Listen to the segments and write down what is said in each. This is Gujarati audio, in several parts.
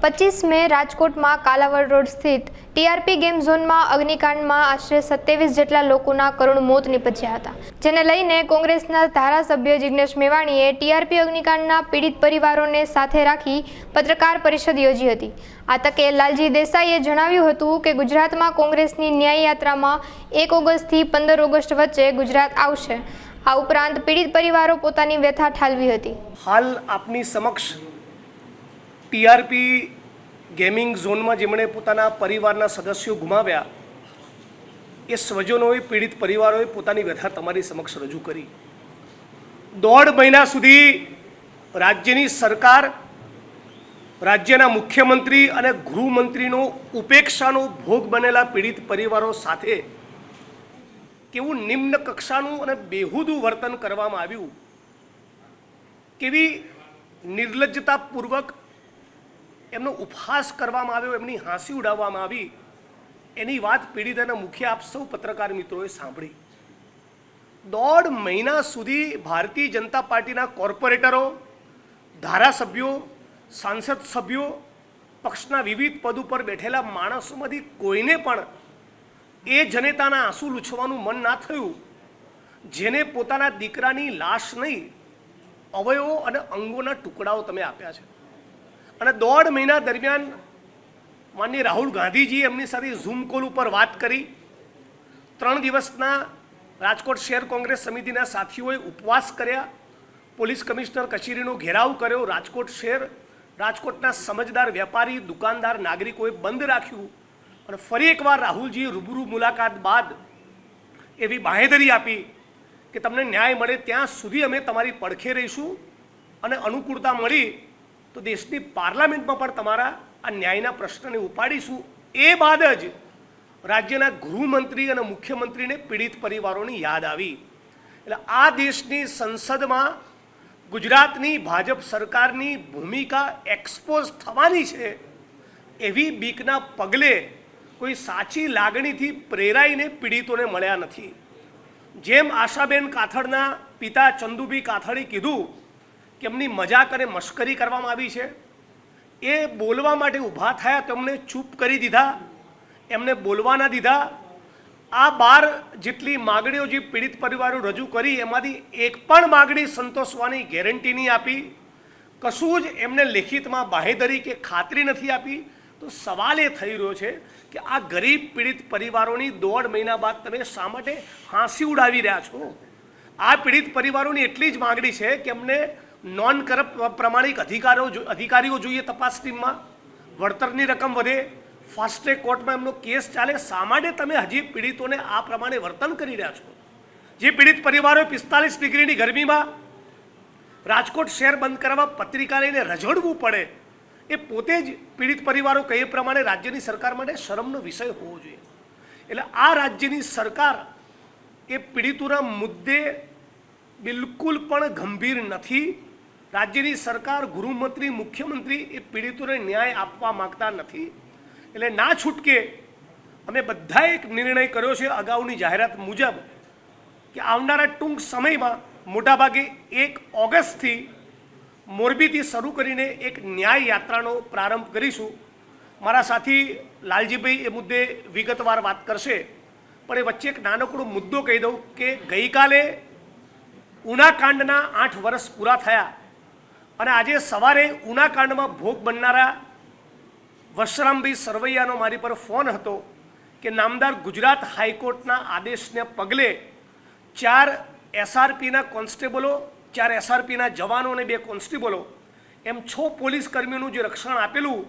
25 મે રાજકોટમાં કાલાવડ રોડ સ્થિત ટીઆરપી ગેમ ઝોનમાં અગ્નિકાંડમાં આશરે 27 જેટલા લોકોના કરુણ મોત નીપજ્યા હતા, જેને લઈને કોંગ્રેસના ધારાસભ્ય જિગ્નેશ મેવાણીએ ટીઆરપી અગ્નિકાંડના પીડિત પરિવારોને સાથે રાખી પત્રકાર પરિષદ યોજી હતી। આ તકે લાલજી દેસાઈએ જણાવ્યું હતું કે ગુજરાતમાં કોંગ્રેસની ન્યાય યાત્રામાં 1 ઓગસ્ટથી 15 ઓગસ્ટ વચ્ચે ગુજરાત આવશે। આ ઉપરાંત પીડિત પરિવારો પોતાની વ્યથા ઠાલવી હતી। હાલ આપની સમક્ષ ટીઆરપી ગેમિંગ ઝોનમાં જેમણે પોતાના પરિવારના સદસ્યો ગુમાવ્યા એ સ્વજનોએ પીડિત પરિવારોએ પોતાની વ્યથા તમારી સમક્ષ રજૂ કરી। 1.5 મહિના સુધી રાજ્યની સરકાર, રાજ્યના મુખ્યમંત્રી અને ગૃહમંત્રીનો ઉપેક્ષાનો ભોગ બનેલા પીડિત પરિવારો સાથે કેવું નિમ્ન કક્ષાનું અને બેહુદું વર્તન કરવામાં આવ્યું, કેવી નિર્લજ્જતાપૂર્વક એમનો ઉપહાસ કરવામાં આવ્યો, એમની હાંસી ઉડાવવામાં આવી, એની વાત પીડિત અને મુખ્ય આપ સૌ પત્રકાર મિત્રોએ સાંભળી। 1.5 મહિના સુધી ભારતીય જનતા પાર્ટીના કોર્પોરેટરો, ધારાસભ્યો, સાંસદ સભ્યો, પક્ષના વિવિધ પદ ઉપર બેઠેલા માણસોમાંથી કોઈને પણ એ જનેતાના આંસુ લૂછવાનું મન ના થયું જેને પોતાના દીકરાની લાશ નહીં, અવયવો અને અંગોના ટુકડાઓ તમે આપ્યા છે। અને 1.5 મહિના દરમિયાન માનનીય રાહુલ ગાંધીજી એમની સાથે ઝૂમ કોલ ઉપર વાત કરી। 3 દિવસના રાજકોટ શહેર કોંગ્રેસ સમિતિના સાથીઓએ ઉપવાસ કર્યા, પોલીસ કમિશનર કચેરીનો ઘેરાવ કર્યો, રાજકોટ શહેર, રાજકોટના સમજદાર વેપારી, દુકાનદાર, નાગરિકોએ બંધ રાખ્યું અને ફરી એકવાર રાહુલજીએ રૂબરૂ મુલાકાત બાદ એવી બાંહેધરી આપી કે તમને ન્યાય મળે ત્યાં સુધી અમે તમારી પડખે રહીશું અને અનુકૂળતા મળી તો દેશની પાર્લામેન્ટમાં પણ તમારા આ ન્યાયના પ્રશ્નને ઉપાડીશું। એ બાદ જ રાજ્યના ગૃહમંત્રી અને મુખ્યમંત્રીને પીડિત પરિવારોની યાદ આવી। એટલે આ દેશની સંસદમાં ગુજરાતની ભાજપ સરકારની ભૂમિકા એક્સપોઝ થવાની છે એવી બીકના પગલે કોઈ સાચી લાગણીથી પ્રેરાઈને પીડિતોને મળ્યા નથી। જેમ આશાબેન કાથડના પિતા ચંદુભી કાથડે કીધું કે એમની મજાક અને મશ્કરી કરવામાં આવી છે, એ બોલવા માટે ઊભા થયા તો એમને ચૂપ કરી દીધા, એમને બોલવા ના દીધા। આ 12 જેટલી માગણીઓ જે પીડિત પરિવારો રજૂ કરી એમાંથી એક પણ માગણી સંતોષવાની ગેરંટી નહીં આપી, કશું જ એમને લેખિતમાં બાંહેધરી કે ખાતરી નથી આપી। તો સવાલ એ થઈ રહ્યો છે કે આ ગરીબ પીડિત પરિવારોની 1.5 મહિના બાદ તમે શા માટે હાંસી ઉડાવી રહ્યા છો? આ પીડિત પરિવારોની એટલી જ માગણી છે કે એમને નોન કરપ્ટ પ્રમાણિક અધિકારીઓ જોઈએ તપાસ ટીમમાં, વળતરની રકમ વધે, ફાસ્ટ ટ્રેક કોર્ટમાં એમનો કેસ ચાલે। શા માટે તમે હજી પીડિતોને આ પ્રમાણે વર્તન કરી રહ્યા છો? જે પીડિત પરિવારોએ 45 ડિગ્રીની ગરમીમાં રાજકોટ શહેર બંધ કરવા પત્રિકા લઈને રઝળવું પડે, એ પોતે જ પીડિત પરિવારો કહે પ્રમાણે રાજ્યની સરકાર માટે શરમનો વિષય હોવો જોઈએ। એટલે આ રાજ્યની સરકાર એ પીડિતોના મુદ્દે બિલકુલ પણ ગંભીર નથી। રાજ્યની સરકાર, ગૃહમંત્રી, મુખ્યમંત્રી એ પીડિતોને ન્યાય આપવા માગતા નથી। એટલે ના છૂટકે અમે બધાએ એક નિર્ણય કર્યો છે અગાઉની જાહેરાત મુજબ કે આવનારા ટૂંક સમયમાં મોટાભાગે 1 ઓગસ્ટથી મોરબીથી શરૂ કરીને એક ન્યાય યાત્રાનો પ્રારંભ કરીશું। મારા સાથી લાલજીભાઈ એ મુદ્દે વિગતવાર વાત કરશે, પણ એ વચ્ચે એક નાનકડો મુદ્દો કહી દઉં કે ગઈકાલે ઉનાકાંડના 8 વર્ષ પૂરા થયા અને આજે સવારે ઉનાકાંડમાં ભોગ બનનારા વશરામભાઈ સરવૈયાનો મારી પર ફોન હતો કે નામદાર ગુજરાત હાઈકોર્ટના આદેશને પગલે 4 એસઆરપીના કોન્સ્ટેબલો, 4 એસઆરપીના જવાનો અને 2 કોન્સ્ટેબલો એમ 6 પોલીસ કર્મીઓનું જે રક્ષણ આપેલું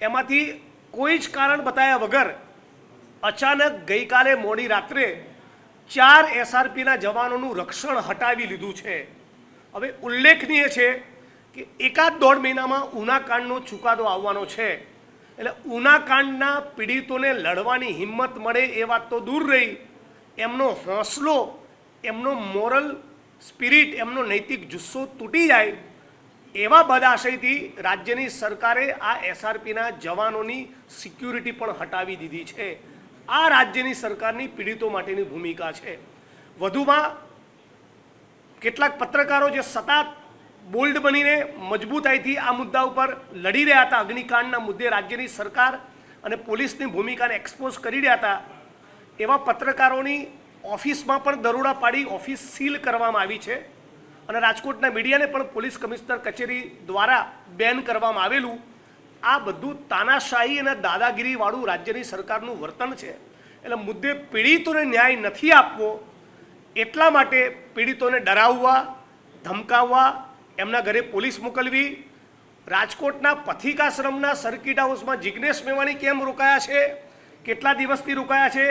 એમાંથી કોઈ જ કારણ બતાવ્યા વગર અચાનક ગઈકાલે મોડી રાત્રે 4 એસઆરપીના જવાનોનું રક્ષણ હટાવી લીધું છે। હવે ઉલ્લેખનીય છે કે 1.5 મહિનામાં ઉનાકાંડનો ચુકાદો આવવાનો છે। એટલે ઉનાકાંડના પીડિતોને લડવાની હિંમત મળે એ વાત તો દૂર રહી, એમનો હોંસલો, એમનો મોરલ સ્પિરિટ, એમનો નૈતિક જુસ્સો તૂટી જાય એવા બદાશયથી રાજ્યની સરકારે આ એસઆરપીના જવાનોની સિક્યુરિટી પણ હટાવી દીધી છે। આ રાજ્યની સરકારની પીડિતો માટેની ભૂમિકા છે। વધુમાં કેટલાક પત્રકારો જે સતત બોલ્ડ બનીને મજબૂતાઈથી આ મુદ્દા ઉપર લડી રહ્યા હતા, અગ્નિકાંડના મુદ્દે રાજ્યની સરકાર અને પોલીસની ભૂમિકાને એક્સપોઝ કરી રહ્યા હતા, એવા પત્રકારોની ઓફિસમાં પણ દરોડા પાડી ઓફિસ સીલ કરવામાં આવી છે અને રાજકોટના મીડિયાને પણ પોલીસ કમિશનર કચેરી દ્વારા બેન કરવામાં આવેલું. આ બધું તાનાશાહી અને દાદાગીરીવાળું રાજ્યની સરકારનું વર્તન છે. એટલે મુદ્દે પીડિતોને ન્યાય નથી આપવો એટલા માટે પીડિતોને ડરાવવા, ધમકાવવા, એમના ઘરે પોલીસ મોકલવી. રાજકોટના પથિકાશ્રમના સર્કિટ હાઉસમાં જિગ્નેશ મેવાણી કેમ રોકાયા છે, કેટલા દિવસથી રોકાયા છે,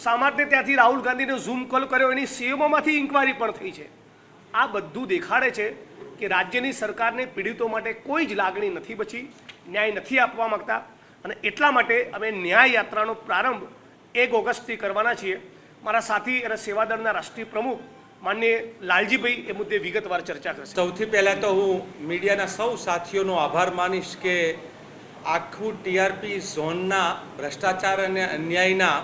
શા માટે ત્યાંથી રાહુલ ગાંધીને ઝૂમ કોલ કર્યો, એની સીએમઓમાંથી ઇન્કવાયરી પણ થઈ છે. આ બધું દેખાડે છે કે રાજ્યની સરકારને પીડિતો માટે કોઈ જ લાગણી નથી બચી, ન્યાય નથી આપવા માગતા. અને એટલા માટે અમે ન્યાય યાત્રાનો પ્રારંભ 1 ઓગસ્ટથી કરવાના છીએ. મારા સાથી અને સેવાદળના રાષ્ટ્રીય પ્રમુખ માનનીય લાલજીભાઈ એ મુદ્દે વિગતવાર ચર્ચા કરશે. સૌથી પહેલાં તો હું મીડિયાના સૌ સાથીઓનો આભાર માનીશ કે આખું ટીઆરપી ઝોનના ભ્રષ્ટાચાર અને અન્યાયના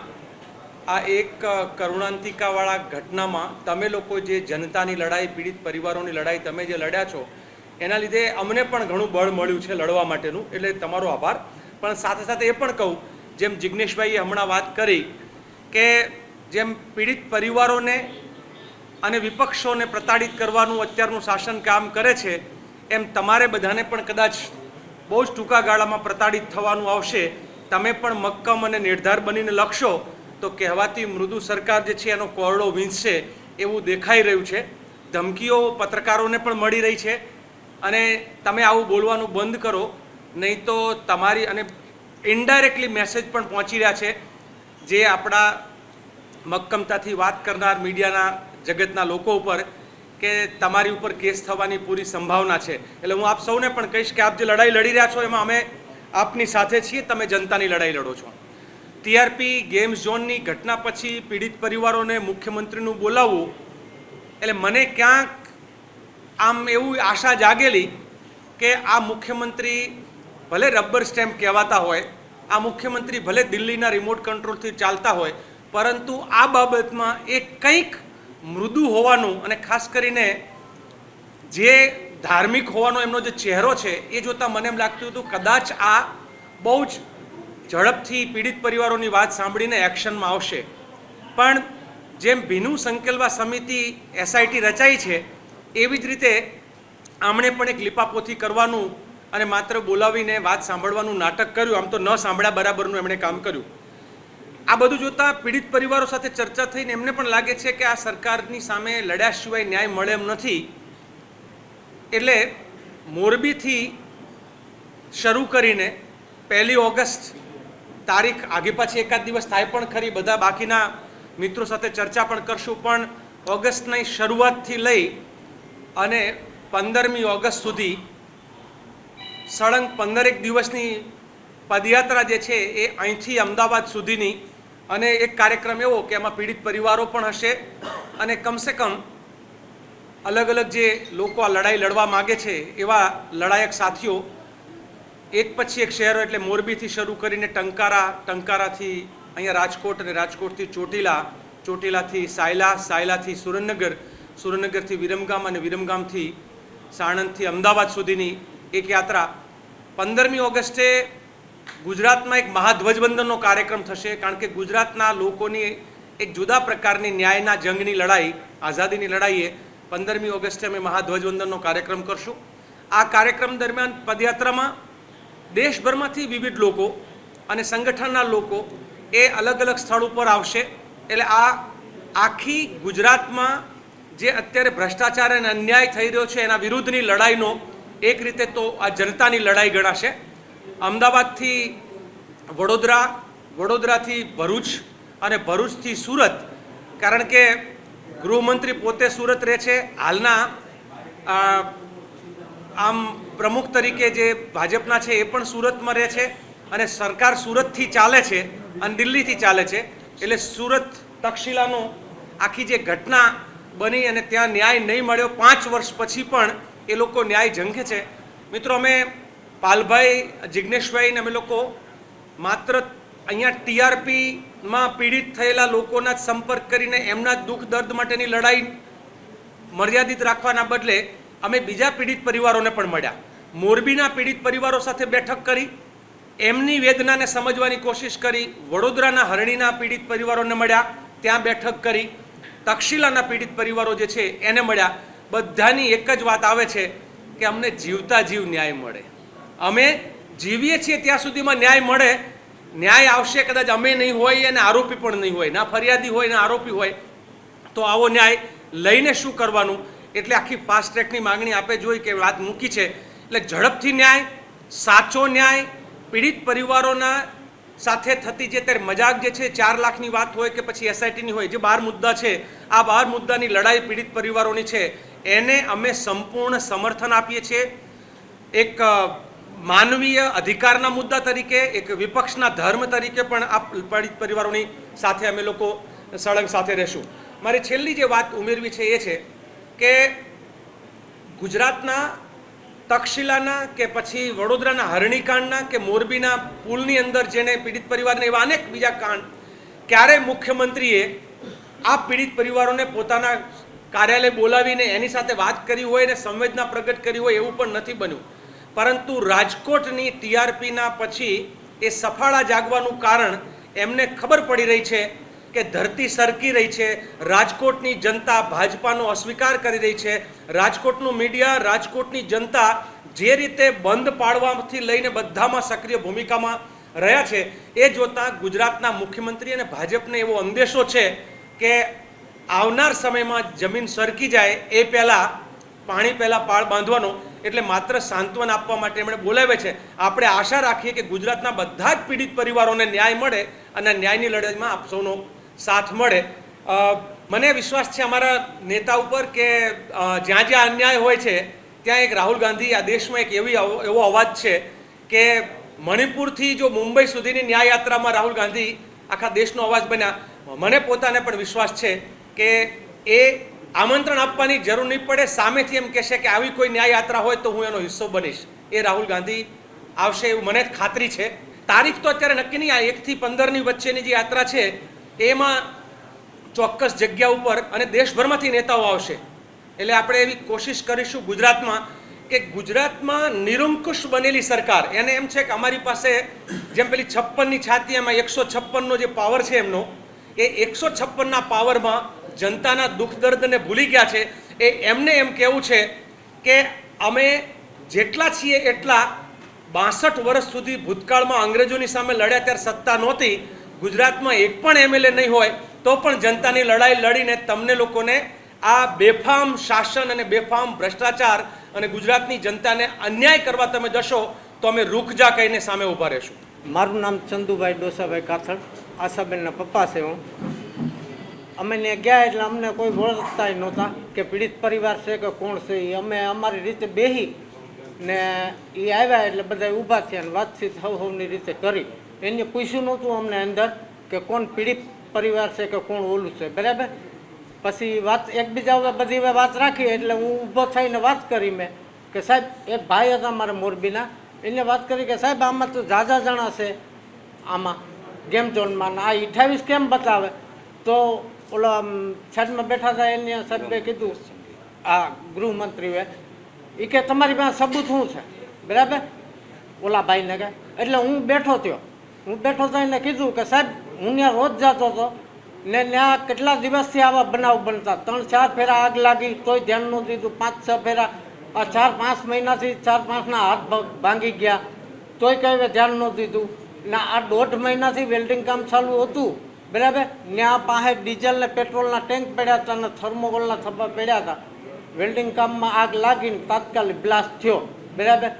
આ એક કરુણાંતિકાવાળા ઘટનામાં તમે લોકો જે જનતાની લડાઈ, પીડિત પરિવારોની લડાઈ તમે જે લડ્યા છો એના લીધે અમને પણ ઘણું બળ મળ્યું છે લડવા માટેનું, એટલે તમારો આભાર. પણ સાથે સાથે એ પણ કહું, જેમ જિગ્નેશભાઈએ હમણાં વાત કરી કે જેમ પીડિત પરિવારોને અને વિપક્ષોને પ્રતાડિત કરવાનું અત્યારનું શાસન કામ કરે છે, એમ તમારે બધાને પણ કદાચ બહુ જ ટૂંકા ગાળામાં પ્રતાડિત થવાનું આવશે. તમે પણ મક્કમ અને નિર્ધાર બનીને લખશો તો કહેવાતી મૃદુ સરકાર જે છે એનો કોરડો વીંચશે એવું દેખાઈ રહ્યું છે. ધમકીઓ પત્રકારોને પણ મળી રહી છે અને તમે આવું બોલવાનું બંધ કરો, નહીં તો તમારી અને ઇનડાયરેક્ટલી મેસેજ પણ પહોંચી રહ્યા છે જે આપણા મક્કમતાથી વાત કરનાર મીડિયાના જગતના લોકો ઉપર કે તમારી ઉપર કેસ થવાની પૂરી સંભાવના છે. એટલે હું આપ સૌને પણ કહીશ કે આપ જે લડાઈ લડી રહ્યા છો એમાં અમે આપની સાથે છીએ, તમે જનતાની લડાઈ લડો છો. ટીઆરપી ગેમ ઝોનની ઘટના પછી પીડિત પરિવારોને મુખ્યમંત્રીનું બોલાવવું એટલે મને ક્યાંક આમ એવું આશા જાગેલી કે આ મુખ્યમંત્રી ભલે રબર સ્ટેમ્પ કહેવાતા હોય, આ મુખ્યમંત્રી ભલે દિલ્હીના રિમોટ કંટ્રોલથી ચાલતા હોય, પરંતુ આ બાબતમાં એ કંઈક મૃદુ હોવાનું અને ખાસ કરીને જે ધાર્મિક હોવાનો એમનો જે ચહેરો છે એ જોતાં મને એમ લાગતું હતું કદાચ આ બહુ જ ઝડપથી પીડિત પરિવારોની વાત સાંભળીને એક્શનમાં આવશે. પણ જેમ ભીનું સંકેલવા સમિતિ એસઆઈટી રચાઈ છે એવી જ રીતે આમણે પણ એક લીપાપોથી કરવાનું અને માત્ર બોલાવીને વાત સાંભળવાનું નાટક કર્યું. આમ તો ન સાંભળ્યા બરાબરનું એમણે કામ કર્યું. આ બધું જોતાં પીડિત પરિવારો સાથે ચર્ચા થઈને એમને પણ લાગે છે કે આ સરકારની સામે લડ્યા સિવાય ન્યાય મળે એમ નથી. એટલે મોરબીથી શરૂ કરીને 1 ઓગસ્ટ તારીખ આગે પાછી એકાદ દિવસ થાય પણ ખરી, બધા બાકીના મિત્રો સાથે ચર્ચા પણ કરશું, પણ ઓગસ્ટની શરૂઆતથી લઈ અને 15મી ઓગસ્ટ સુધી સળંગ 15 દિવસની પદયાત્રા જે છે એ અહીંથી અમદાવાદ સુધીની, અને એક કાર્યક્રમ એવો કે એમાં પીડિત પરિવારો પણ હશે અને કમસે કમ અલગ અલગ જે લોકો આ લડાઈ લડવા માગે છે એવા લડાયક સાથીઓ એક પછી એક શહેરો એટલે મોરબીથી શરૂ કરીને ટંકારા, ટંકારાથી અહીંયા રાજકોટ અને રાજકોટથી ચોટીલા, ચોટીલાથી સાયલા, સાયલાથી સુરેન્દ્રનગર, સુરેન્દ્રનગરથી વિરમગામ અને વિરમગામથી સાણંદથી અમદાવાદ સુધીની એક યાત્રા. 15મી ઓગસ્ટે ગુજરાતમાં એક મહાધ્વજવંદનનો કાર્યક્રમ થશે, કારણ કે ગુજરાતના લોકોની એક જુદા પ્રકારની ન્યાયના જંગની લડાઈ, આઝાદીની લડાઈએ 15મી ઓગસ્ટે અમે મહાધ્વજવંદનનો કાર્યક્રમ કરશું. આ કાર્યક્રમ દરમિયાન પદયાત્રામાં દેશભરમાંથી વિવિધ લોકો અને સંગઠનના લોકો એ અલગ અલગ સ્થળ ઉપર આવશે. એટલે આ આખી ગુજરાતમાં જે અત્યારે ભ્રષ્ટાચાર અને અન્યાય થઈ રહ્યો છે એના વિરુદ્ધની લડાઈનો એક રીતે તો આ જનતાની લડાઈ ગણાશે. અમદાવાદથી વડોદરા, વડોદરાથી ભરૂચ અને ભરૂચથી સુરત, કારણ કે ગૃહમંત્રી પોતે સુરત રહે છે, હાલના આમ પ્રમુખ તરીકે જે ભાજપના છે એ પણ સુરતમાં રહે છે અને સરકાર સુરતથી ચાલે છે અને દિલ્હીથી ચાલે છે. એટલે સુરત તક્ષશિલાનો આખી જે ઘટના બની અને ત્યાં ન્યાય નહીં મળ્યો, 5 વર્ષ પછી પણ એ લોકો ન્યાય ઝંખે છે. મિત્રો, અમે પાલભાઈ, જિગ્નેશભાઈ ને અમે લોકો માત્ર અહીંયા ટીઆરપીમાં પીડિત થયેલા લોકોના જ સંપર્ક કરીને એમના દુઃખ દર્દ માટેની લડાઈ મર્યાદિત રાખવાના બદલે અમે બીજા પીડિત પરિવારોને પણ મળ્યા. મોરબીના પીડિત પરિવારો સાથે બેઠક કરી, એમની વેદનાને સમજવાની કોશિશ કરી. વડોદરાના હરણીના પીડિત પરિવારોને મળ્યા, ત્યાં બેઠક કરી. તક્ષશિલાના પીડિત પરિવારો જે છે એને મળ્યા. બધાની એક જ વાત આવે છે કે અમને જીવતા જીવ ન્યાય મળે. અમે જીવીએ છીએ ત્યાં સુધીમાં ન્યાય મળે. ન્યાય આવશે કદાચ અમે નહીં હોય અને આરોપી પણ નહીં હોય, ના ફરિયાદી હોય ના આરોપી હોય, તો આવો ન્યાય લઈને શું કરવાનું? એટલે આખી ફાસ્ટ ટ્રેકની માંગણી આપે જોઈ કે વાત મૂકી છે. એટલે ઝડપથી ન્યાય, સાચો ન્યાય, પીડિત પરિવારોના સાથે થતી જે ત્યારે મજાક જે છે 4 લાખની વાત હોય કે પછી એસઆઈટીની હોય, જે 12 મુદ્દા છે, આ 12 મુદ્દાની લડાઈ પીડિત પરિવારોની છે, એને અમે સંપૂર્ણ સમર્થન આપીએ છીએ. એક માનવીય અધિકારના મુદ્દા તરીકે, એક વિપક્ષના ધર્મ તરીકે પણ આ પીડિત પરિવારોની સાથે અમે લોકો સળંગ સાથે રહેશું. મારી છેલ્લી જે વાત ઉમેરવી છે એ છે કે ગુજરાતના તક્ષશિલાના કે પછી વડોદરાના હરણીકાંડના કે મોરબીના પુલની અંદર જેને પીડિત પરિવારને એવા અનેક બીજા કાંડ, ક્યારેય મુખ્યમંત્રીએ આ પીડિત પરિવારોને પોતાના કાર્યાલય બોલાવીને એની સાથે વાત કરી હોય ને સંવેદના પ્રગટ કરી હોય એવું પણ નથી બન્યું. પરંતુ રાજકોટની ટીઆરપીના પછી એ સફાળા જાગવાનું કારણ એમને ખબર પડી રહી છે કે ધરતી સરકી રહી છે. રાજકોટની જનતા ભાજપાનો અસ્વીકાર કરી રહી છે. રાજકોટનું મીડિયા, રાજકોટની જનતા જે રીતે બંધ પાડવાથી લઈને બધામાં સક્રિય ભૂમિકામાં રહ્યા છે, એ જોતાં ગુજરાતના મુખ્યમંત્રી અને ભાજપને એવો અંદેશો છે કે આવનાર સમયમાં જમીન સરકી જાય એ પહેલાં, પાણી પહેલાં પાળ બાંધવાનો. એટલે માત્ર સાંત્વન આપવા માટે એમણે બોલાવે છે. આપણે આશા રાખીએ કે ગુજરાતના બધા જ પીડિત પરિવારોને ન્યાય મળે અને ન્યાયની લડાઈમાં આપ સૌનો સાથ મળે. મને વિશ્વાસ છે અમારા નેતા ઉપર કે જ્યાં જ્યાં અન્યાય હોય છે ત્યાં એક રાહુલ ગાંધી, આ દેશમાં એક એવો અવાજ છે કે મણિપુરથી જો મુંબઈ સુધીની ન્યાય યાત્રામાં રાહુલ ગાંધી આખા દેશનો અવાજ બન્યા. મને પોતાને પણ વિશ્વાસ છે કે એ આમંત્રણ આપવાની જરૂર નહીં પડે. સામેથી એમ કહેશે કે આવી કોઈ ન્યાય યાત્રા હોય તો હું એનો હિસ્સો બનીશ. એ રાહુલ ગાંધી આવશે એવું મને ખાતરી છે. તારીખ તો અત્યારે નક્કી નહીં. આ 1 થી 15ની વચ્ચેની જે યાત્રા છે એમાં ચોક્કસ જગ્યા ઉપર અને દેશભરમાંથી નેતાઓ આવશે. એટલે આપણે એવી કોશિશ કરીશું ગુજરાતમાં કે ગુજરાતમાં નિરંકુશ બનેલી સરકાર, એને એમ છે કે અમારી પાસે જેમ પેલી 56ની છાતી, એમાં 156નો જે પાવર છે એમનો, એ 156ના પાવરમાં જનતાના દુઃખ દર્દને ભૂલી ગયા છે. એ એમને એમ કહેવું છે કે અમે જેટલા છીએ એટલા 62 વર્ષ સુધી ભૂતકાળમાં અંગ્રેજોની સામે લડ્યા ત્યારે સત્તા નહોતી. ગુજરાતમાં એક પણ એમએલએ નહીં હોય તો પણ જનતાની લડાઈ લડીને તમને લોકોને આ બેફામ શાસન અને બેફામ ભ્રષ્ટાચાર અને ગુજરાતની જનતાને અન્યાય કરવા તમે જશો તો અમે રૂખજા કહીને સામે ઊભા રહેશું. મારું નામ ચંદુભાઈ ડોસાભાઈ કાથડ, આશાબેનના પપ્પા છે હું. અમે ને ગયા એટલે અમને કોઈ ઓળખતા નહોતા કે પીડિત પરિવાર છે કે કોણ છે. એ અમે અમારી રીતે બેસી ને એ આવ્યા એટલે બધા ઊભા થયા અને વાતચીત સૌની રીતે કરી. એને પૂછ્યું નહોતું અમને અંદર કે કોણ પીડિત પરિવાર છે કે કોણ ઓલું છે, બરાબર. પછી વાત એકબીજા બધી વાત રાખી એટલે હું ઊભો થઈને વાત કરી મેં કે સાહેબ, એક ભાઈ હતા મારા મોરબીના, એને વાત કરી કે સાહેબ આમાં તો ઝાઝા જણા છે આમાં ગેમ ઝોનમાં, આ 28 કેમ બતાવે? તો ઓલો સાઈડમાં બેઠા હતા એને સાહેબે કીધું, આ ગૃહમંત્રીએ, એ કે તમારી પાસે સબૂત શું છે, બરાબર, ઓલા ભાઈને કે. એટલે હું બેઠો થયો એને કીધું કે સાહેબ હું ત્યાં રોજ જતો હતો ને ત્યાં કેટલા દિવસથી આવા બનાવ બનતા, 3-4 ફેરા આગ લાગી તોય ધ્યાન ન દીધું, 5-6 ફેરા, આ 4-5 મહિનાથી 4-5ના હાથ ભાંગી ગયા તોય કંઈ ધ્યાન ન દીધું. ને આ 1.5 મહિનાથી વેલ્ડિંગ કામ ચાલુ હતું, બરાબર. ત્યાં પાસે ડીઝલ ને પેટ્રોલના ટેન્ક પડ્યા હતા અને થર્મોકોલના થપ્પા પડ્યા હતા. વેલ્ડિંગ કામમાં આગ લાગીને તાત્કાલિક બ્લાસ્ટ થયો, બરાબર.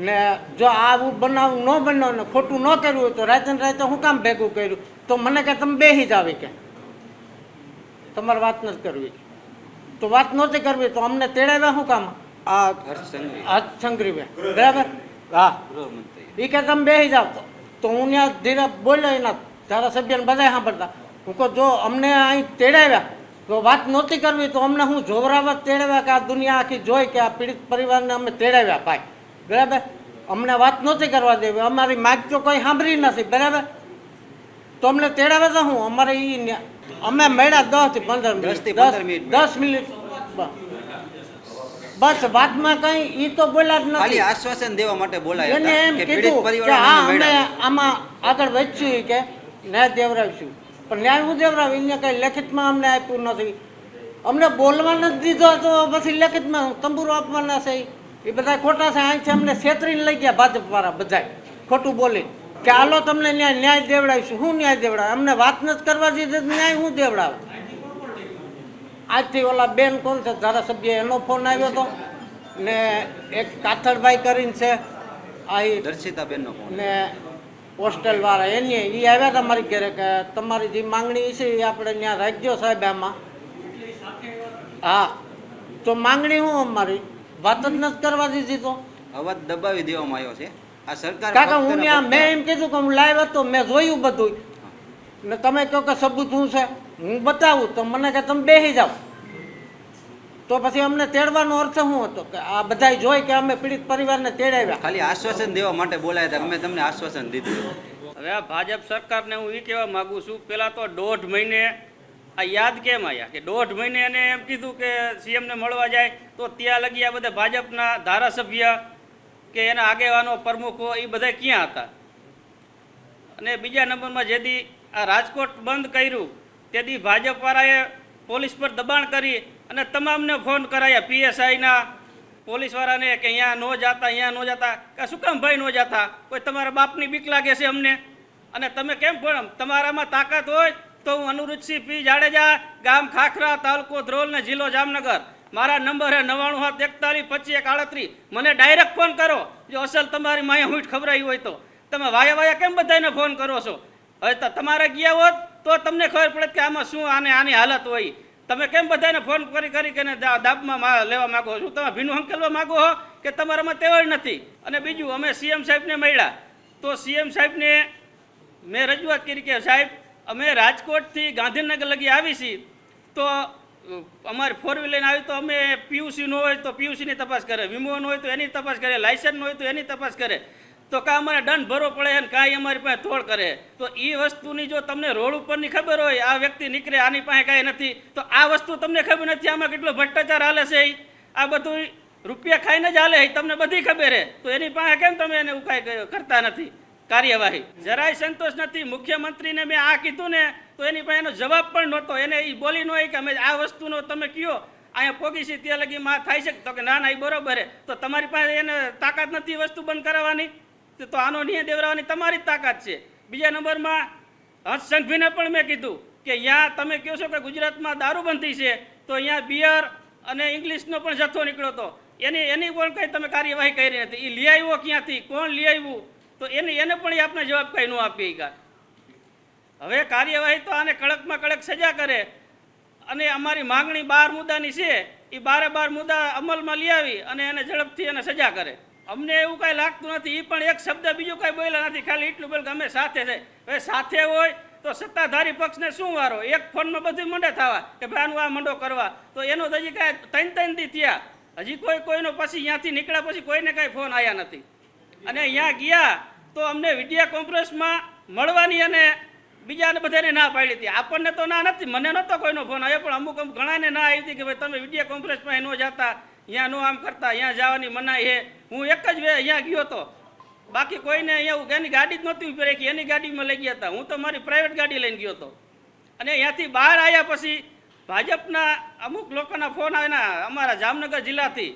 ને જો આવું બનાવ ન બન્યો ને ખોટું ન કર્યું હોય તો રાતે હું કામ ભેગું કર્યું? તો મને કે તમે બેસી જ આવી કે તમારે વાત નથી કરવી. તો વાત નહોતી કરવી તો અમને તેડાવ્યા શું કામ? આ હર્ષ સંઘવી, બરાબર. હા, એ કે તમે બેસી જાવ. તો હું ત્યાં ધીરે બોલ્યો, એના ધારાસભ્યને બધા સાંભળતા. હું કહું જો અમને અહીં તેડાવ્યા તો વાત નહોતી કરવી તો અમને હું જોવરાવત તેડાવ્યા કે આ દુનિયા આખી જોઈ કે આ પીડિત પરિવારને અમે તેડાવ્યા ભાઈ, બરાબર. અમને વાત નહોતી કરવા દેવી, અમારી માગ તો કોઈ સાંભળી નથી, બરાબર. તો અમને તેડાવે તો હું અમારે અમે મળ્યા 10 થી 15 મિનિટ 10 મિનિટ બસ વાતમાં કઈ ઈ તો બોલ્યા જ ખાલી નથી. આશ્વાસન દેવા માટે બોલાયા એને હતા એમ કે પીડિત કીધું કે પરિવારને હા અમે અમે મેળવ્યા. આમાં આગળ વધશું કે ન્યાય દેવડાવીશું, પણ ન્યાય હું દેવડાવ એને કઈ લેખિતમાં અમને આપ્યું નથી. અમને બોલવા નથી દીધો તો પછી લેખિતમાં તંબુરો આપવાના છે એ બધા ખોટા છે. અહીંથી અમને છેતરીને લઈ ગયા ભાજપ વાળા બધા ખોટું બોલી કે હાલો તમને ન્યાય દેવડાવીશું. શું ન્યાય દેવડાવે? અમને વાત નથી કરવા દીધી તો ન્યાય હું દેવડાવે? આજથી ઓલા બેન કોણ છે ધારાસભ્ય એનો ફોન આવ્યો હતો ને એક કાથડભાઈ કરીને છે આ ઈ દર્શિતાબેનનો ફોન. ને હોસ્ટેલ વાળા એની એ આવ્યા હતા મારી ઘરે કે તમારી જે માંગણી છે એ આપણે ત્યાં રાખજો સાહેબ આમાં. હા તો માંગણી હું અમારી વાત જ નથી કરવા દીધી તો અવાજ દબાવી દેવામાં આવ્યો છે આ સરકાર. કાકા ફક્ત હું ને ત્યાં ફક્ત મેં એમ કીધું કે હું લાઈવ હતો મેં જોયું બધું ને તમે કહો કે સબૂત શું છે હું બતાવું તો મને કે તમે બેસી જાઓ. તો પછી અમને તેડવાનો અર્થ શું હતો કે આ બધાય જોઈ કે અમે પીડિત પરિવારને તેડાવ્યા. ખાલી આશ્વાસન દેવા માટે બોલાયા હતા. અમે તમને આશ્વાસન દીધું. હવે આ ભાજપ સરકારને હું એ કહેવા માગું છું, પહેલાં તો 1.5 મહિને આ યાદ કેમ આવ્યા કે 1.5 મહિને એને એમ કીધું કે સીએમને મળવા જાય તો ત્યાં લગી આ બધા ભાજપના ધારાસભ્ય કે એના આગેવાનો પ્રમુખો એ બધા ક્યાં હતા? અને બીજા નંબરમાં જેથી આ રાજકોટ બંધ કર્યું તેથી ભાજપવાળાએ પોલીસ પર દબાણ કરી અને તમામને ફોન કરાયા પીએસઆઈના પોલીસવાળાને કે અહીંયા ન જાતા અહીંયા ન જાતા. કે શું કામ ભાઈ ન જાતા? કોઈ તમારા બાપની બીક લાગે છે અમને? અને તમે કેમ ફોન? તમારામાં તાકાત હોય તો હું અનુરુચિ પી જાડેજા, ગામ ખાખરા, તાલુકો ધ્રોલ ને જિલ્લો જામનગર. મારા નંબર હે 9971253138. મને ડાયરેક્ટ ફોન કરો જો અસલ તમારી માયા હુંઠ ખબરાઈ હોય તો. તમે વાયા વાયા કેમ બધાને ફોન કરો છો? હવે તો તમારે ગયા હોત તો તમને ખબર પડે કે આમાં શું આની હાલત હોય. તમે કેમ બધાને ફોન કરી કરીને દાબમાં લેવા માગો છો? તમે ભીનું હંકેલવા માગો છો કે તમારામાં તેવડ નથી? અને બીજું અમે સીએમ સાહેબને મળ્યા તો સીએમ સાહેબને મેં રજૂઆત કરી કે સાહેબ અમે રાજકોટથી ગાંધીનગર લગી આવી છીએ તો અમારે 4 લઈને આવી તો અમે પીયુસી ન હોય તો પીયુસીની તપાસ કરે, વીમો ન હોય તો એની તપાસ કરે, લાયસન્સ ન હોય તો એની તપાસ કરે. તો કાં અમારે દંડ ભરવો પડે અને કાંઈ અમારી પાસે તોડ કરે. તો એ વસ્તુની જો તમને રોડ ઉપરની ખબર હોય આ વ્યક્તિ નીકળે આની પાસે કાંઈ નથી તો આ વસ્તુ તમને ખબર નથી આમાં કેટલો ભ્રષ્ટાચાર હાલે છે. આ બધું રૂપિયા ખાઈને જ હાલે તમને બધી ખબર છે તો એની પાસે કેમ તમે એને કાંઈ કરતા નથી કાર્યવાહી? જરાય સંતોષ નથી. મુખ્યમંત્રીને મેં આ કીધું ને તો એની પાસે એનો જવાબ પણ નહોતો. એને એ બોલી ન હોય કે અમે આ વસ્તુનો તમે કયો અહીંયા પોગી છે ત્યાં લગીમાં થાય છે તો કે ના ના એ બરોબર છે. તો તમારી પાસે એને તાકાત નથી વસ્તુ બંધ કરાવવાની તો આનો ન્યાય દેવડાવવાની તમારી જ તાકાત છે. બીજા નંબરમાં હર્ષ સંઘવીને પણ મેં કીધું કે અહીંયા તમે કહો છો કે ગુજરાતમાં દારૂબંધી છે તો અહીંયા બિયર અને ઇંગ્લિશનો પણ જથ્થો નીકળ્યો હતો એની પણ કંઈ તમે કાર્યવાહી કરી નથી. એ લઈ આવ્યો ક્યાંથી, કોણ લઈ આવ્યું તો એને પણ આપને જવાબ કંઈ ન આપીએ ગયા. હવે કાર્યવાહી તો આને કડકમાં કડક સજા કરે અને અમારી માંગણી 12 મુદ્દાની છે એ 12 મુદ્દા અમલમાં લઈ આવી અને એને ઝડપથી એને સજા કરે. અમને એવું કાંઈ લાગતું નથી. એ પણ એક શબ્દ બીજું કાંઈ બોલ્યા નથી, ખાલી એટલું બોલ કે અમે સાથે છે. હવે સાથે હોય તો સત્તાધારી પક્ષને શું વારો? એક ફોનમાં બધું મંડે થવા કે ભાઈ આનું આ મંડો કરવા તો એનો તો હજી કાંઈ 3 દી થયા હજી કોઈનો પછી અહીંયાથી નીકળ્યા પછી કોઈને કાંઈ ફોન આવ્યા નથી. અને અહીંયા ગયા તો અમને વિડીયો કોન્ફરન્સમાં મળવાની અને બીજાને બધાને ના પાડી હતી. આપણને તો ના નથી, મને નહોતો કોઈનો ફોન આવ્યો પણ અમુક ઘણાને ના આવી હતી કે ભાઈ તમે વિડીયો કોન્ફરન્સમાં ન જતા, અહીંયા નો આમ કરતા, અહીંયા જવાની મનાઈ છે. હું એક જ વે અહીંયા ગયો હતો, બાકી કોઈને અહીંયા એની ગાડી જ નહોતી ઉભી રાખી, એની ગાડીમાં લઈ ગયા હતા. હું તો મારી પ્રાઇવેટ ગાડી લઈને ગયો હતો. અને અહીંયાથી બહાર આવ્યા પછી ભાજપના અમુક લોકોના ફોન આવ્યા અમારા જામનગર જિલ્લાથી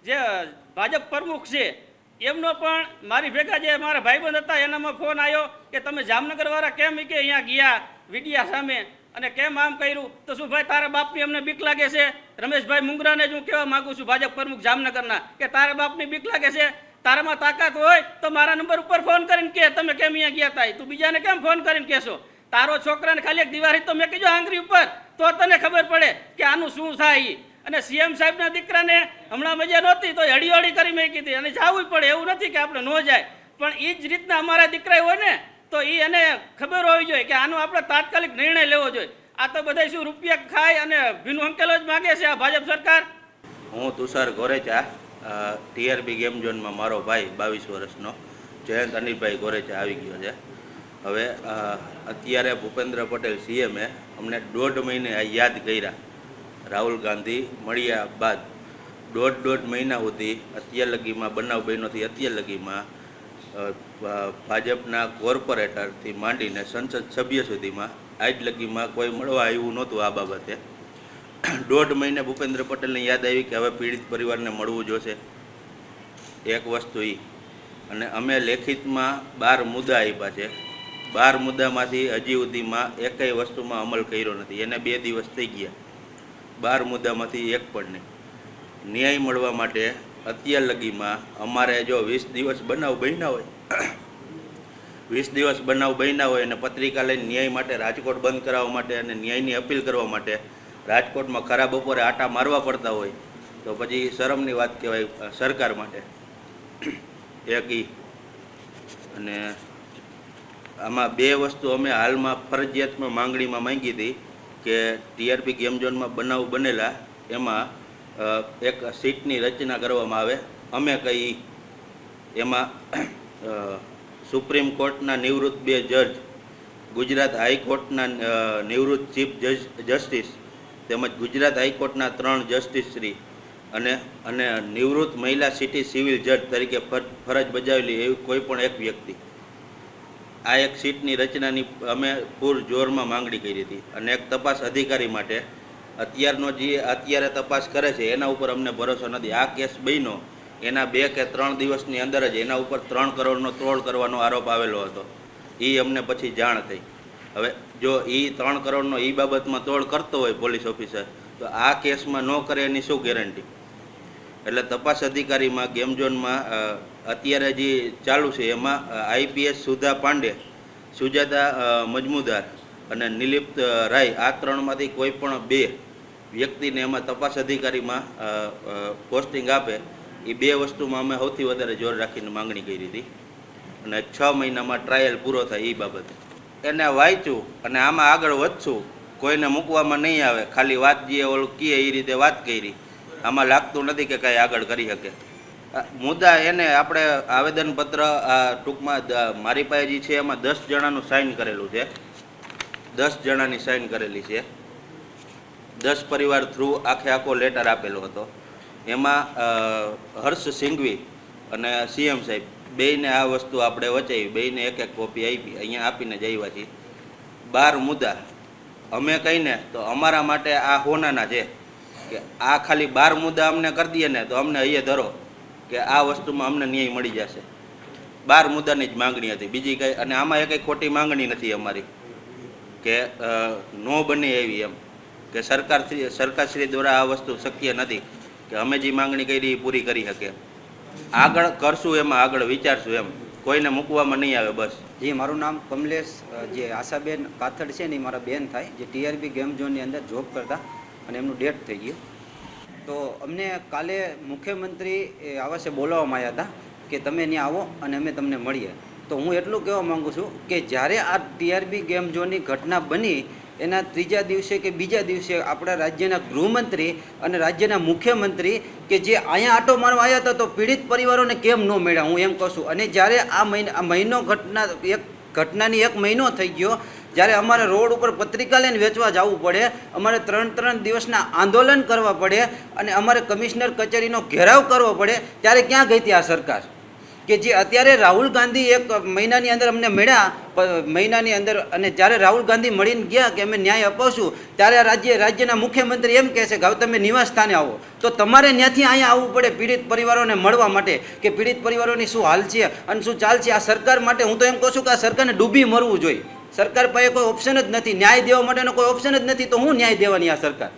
જે ભાજપ પ્રમુખ છે એમનો પણ મારી ભેગા જે મારા ભાઈબંધ હતા એનામાં ફોન આવ્યો કે તમે જામનગરવાળા કેમ કે અહીંયા ગયા વિડિયા સામે અને કેમ આમ કર્યું? તો શું ભાઈ તારા બાપની અમને બીક લાગે છે? રમેશભાઈ મુંગરાને જ હું કહેવા માગું છું ભાજપ પ્રમુખ જામનગરના કે તારા બાપની બીક લાગે છે? તારામાં તાકાત હોય તો મારા નંબર ઉપર ફોન કરીને કહે તમે કેમ અહીંયા ગયા હતા. તું બીજાને કેમ ફોન કરીને કહેશો? તારો છોકરાને ખાલી એક દિવાળી તો મેં કીધું આંગળી ઉપર તો તને ખબર પડે કે આનું શું થાય. અને સીએમ સાહેબના દીકરાને હમણાં મજા નહોતી તો હળી કરી મેં કીધી અને જવું પડે એવું નથી કે આપણે ન જાય પણ એ જ રીતના અમારા દીકરા હોય ને તો એ એને ખબર હોવી જોઈએ કે આનો આપણે તાત્કાલિક નિર્ણય લેવો જોઈએ. આ તો બધા શું રૂપિયા ખાય અને ભીનું અંકેલો જ માગે છે આ ભાજપ સરકાર. હું તુષાર ગોરેચા, ટીઆરપી ગેમ ઝોનમાં મારો ભાઈ 22 વર્ષનો જયંત અનિલભાઈ ગોરેચા આવી ગયો છે. હવે અત્યારે ભૂપેન્દ્ર પટેલ સીએમે અમને 1.5 મહિને આ યાદ કર્યા. રાહુલ ગાંધી મળ્યા બાદ દોઢ મહિના સુધી અત્યાર લગીમાં બનાવ બન્યોથી અત્યાર લગીમાં ભાજપના કોર્પોરેટરથી માંડીને સંસદ સભ્ય સુધીમાં આજ લગીમાં કોઈ મળવા આવ્યું નહોતું આ બાબતે. 1.5 મહિને ભૂપેન્દ્ર પટેલને યાદ આવી કે હવે પીડિત પરિવારને મળવું જોશે. એક વસ્તુ એ, અને અમે લેખિતમાં 12 મુદ્દા આપ્યા છે. 12 મુદ્દામાંથી હજી સુધીમાં એકેય વસ્તુમાં અમલ કર્યો નથી. એને 2 દિવસ થઈ ગયા. 12 મુદ્દામાંથી એક પણ નહીં. ન્યાય મળવા માટે અત્યાર લગીમાં અમારે જો 20 દિવસ બનાવ બન્યા હોય 20 દિવસ બનાવ બન્યા હોય અને પત્રિકા લઈને ન્યાય માટે રાજકોટ બંધ કરાવવા માટે અને ન્યાયની અપીલ કરવા માટે રાજકોટમાં ખરા બપોરે આટા મારવા પડતા હોય તો પછી શરમની વાત કહેવાય સરકાર માટે. એક ઈ. અને આમાં 2 વસ્તુ અમે હાલમાં ફરજિયાતમાં માંગણીમાં માંગી હતી કે ટીઆરપી ગેમ ઝોનમાં બનાવ બનેલા એમાં એક સીટની રચના કરવામાં આવે. અમે કઈ એમાં સુપ્રીમ કોર્ટના નિવૃત્ત 2 જજ, ગુજરાત હાઈકોર્ટના નિવૃત્ત ચીફ જસ્ટિસ તેમજ ગુજરાત હાઈકોર્ટના 3 જસ્ટિસ શ્રી અને નિવૃત્ત મહિલા સિટી સિવિલ જજ તરીકે ફરજ બજાવેલી એવી કોઈ પણ એક વ્યક્તિ, આ એક સીટની રચનાની અમે પૂરજોરમાં માંગણી કરી હતી. અને એક તપાસ અધિકારી માટે અત્યારે તપાસ કરે છે એના ઉપર અમને ભરોસો નથી. આ કેસ બન્યો એના 2 કે 3 દિવસની અંદર જ એના ઉપર 3 કરોડનો તોડ કરવાનો આરોપ આવેલો હતો. એ અમને પછી જાણ થઈ. હવે જો એ 3 કરોડનો એ બાબતમાં તોડ કરતો હોય પોલીસ ઓફિસર તો આ કેસમાં ન કરે એની શું ગેરંટી? એટલે તપાસ અધિકારીમાં ગેમ ઝોનમાં અત્યારે જે ચાલુ છે એમાં આઈપીએસ સુધા પાંડે, સુજાતા મજમુદાર અને નિલિપ્ત રાય, આ 3માંથી કોઈ પણ 2 વ્યક્તિને એમાં તપાસ અધિકારીમાં પોસ્ટિંગ આપે. એ 2 વસ્તુમાં અમે સૌથી વધારે જોર રાખીને માંગણી કરી હતી. અને 6 મહિનામાં ટ્રાયલ પૂરો થાય એ બાબતે એને વાંચ્યું અને આમાં આગળ વધશું. કોઈને મૂકવામાં નહીં આવે. ખાલી વાત જે ઓલું કહે એ રીતે વાત કરી. આમાં લાગતું નથી કે કાંઈ આગળ કરી શકે. મુદ્દા એને આપણે આવેદનપત્ર ટૂંકમાં મારી પાસે જે છે એમાં 10 જણાનું સાઇન કરેલું છે. 10 જણાની સાઇન કરેલી છે. 10 પરિવાર થ્રુ આખો લેટર આપેલો હતો. એમાં હર્ષ સિંઘવી અને સીએમ સાહેબ બેયને આ વસ્તુ આપણે વચાવી, બેયને એક કોપી આપી. અહીંયા આપીને જ આવ્યા છીએ. 12 મુદ્દા અમે કહીને તો અમારા માટે આ હોનાના છે કે આ ખાલી 12 મુદ્દા અમને કરી દઈએ ને તો અમને અહીંયા ધરો કે આ વસ્તુમાં અમને ન્યાય મળી જશે. 12 મુદ્દાની જ માંગણી હતી, બીજી કંઈ. અને આમાં એ કંઈ ખોટી માંગણી નથી અમારી કે નો બને એવી, એમ કે સરકારશ્રી દ્વારા આ વસ્તુ શક્ય નથી કે અમે જે માંગણી કરી એ પૂરી કરી શકે. આગળ કરશું, એમાં આગળ વિચારશું, એમ કોઈને મૂકવામાં નહીં આવે. બસ. જી, મારું નામ કમલેશ, જે આશાબેન કાથડ છે ને એ મારા બેન થાય, જે ટીઆરપી ગેમ ઝોનની અંદર જોબ કરતા અને એમનું ડેથ થઈ ગયું. તો અમને કાલે મુખ્યમંત્રી આવાસે બોલાવવામાં આવ્યા હતા કે તમે ત્યાં આવો અને અમે તમને મળીએ. તો હું એટલું કહેવા માગું છું કે જ્યારે આ ટીઆરપી ગેમ ઝોનની ઘટના બની એના 3જા દિવસે કે બીજા દિવસે આપણા રાજ્યના ગૃહમંત્રી અને રાજ્યના મુખ્યમંત્રી કે જે અહીંયા આટો મારવા આવ્યા હતા તો પીડિત પરિવારોને કેમ ન મળ્યા, હું એમ કહું છું. અને જ્યારે આ મહિનો ઘટનાની 1 મહિનો થઈ ગયો, જ્યારે અમારે રોડ ઉપર પત્રિકા લઈને વેચવા જવું પડે, અમારે 3 દિવસના આંદોલન કરવા પડે અને અમારે કમિશનર કચેરીનો ઘેરાવ કરવો પડે, ત્યારે ક્યાં ગઈ હતી આ સરકાર? કે જે અત્યારે રાહુલ ગાંધી 1 મહિનાની અંદર અમને મળ્યા મહિનાની અંદર, અને જ્યારે રાહુલ ગાંધી મળીને ગયા કે અમે ન્યાય અપાવશું, ત્યારે રાજ્યના મુખ્યમંત્રી એમ કહે છે કે હવે તમે નિવાસ સ્થાને આવો. તો તમારે ત્યાંથી અહીંયા આવવું પડે પીડિત પરિવારોને મળવા માટે કે પીડિત પરિવારોની શું હાલ છે અને શું ચાલ છે. આ સરકાર માટે હું તો એમ કહું છું કે આ સરકારને ડૂબી મરવું જોઈએ. સરકાર પાસે કોઈ ઓપ્શન જ નથી, ન્યાય દેવા માટેનો કોઈ ઓપ્શન જ નથી, તો હું ન્યાય દેવાની આ સરકાર.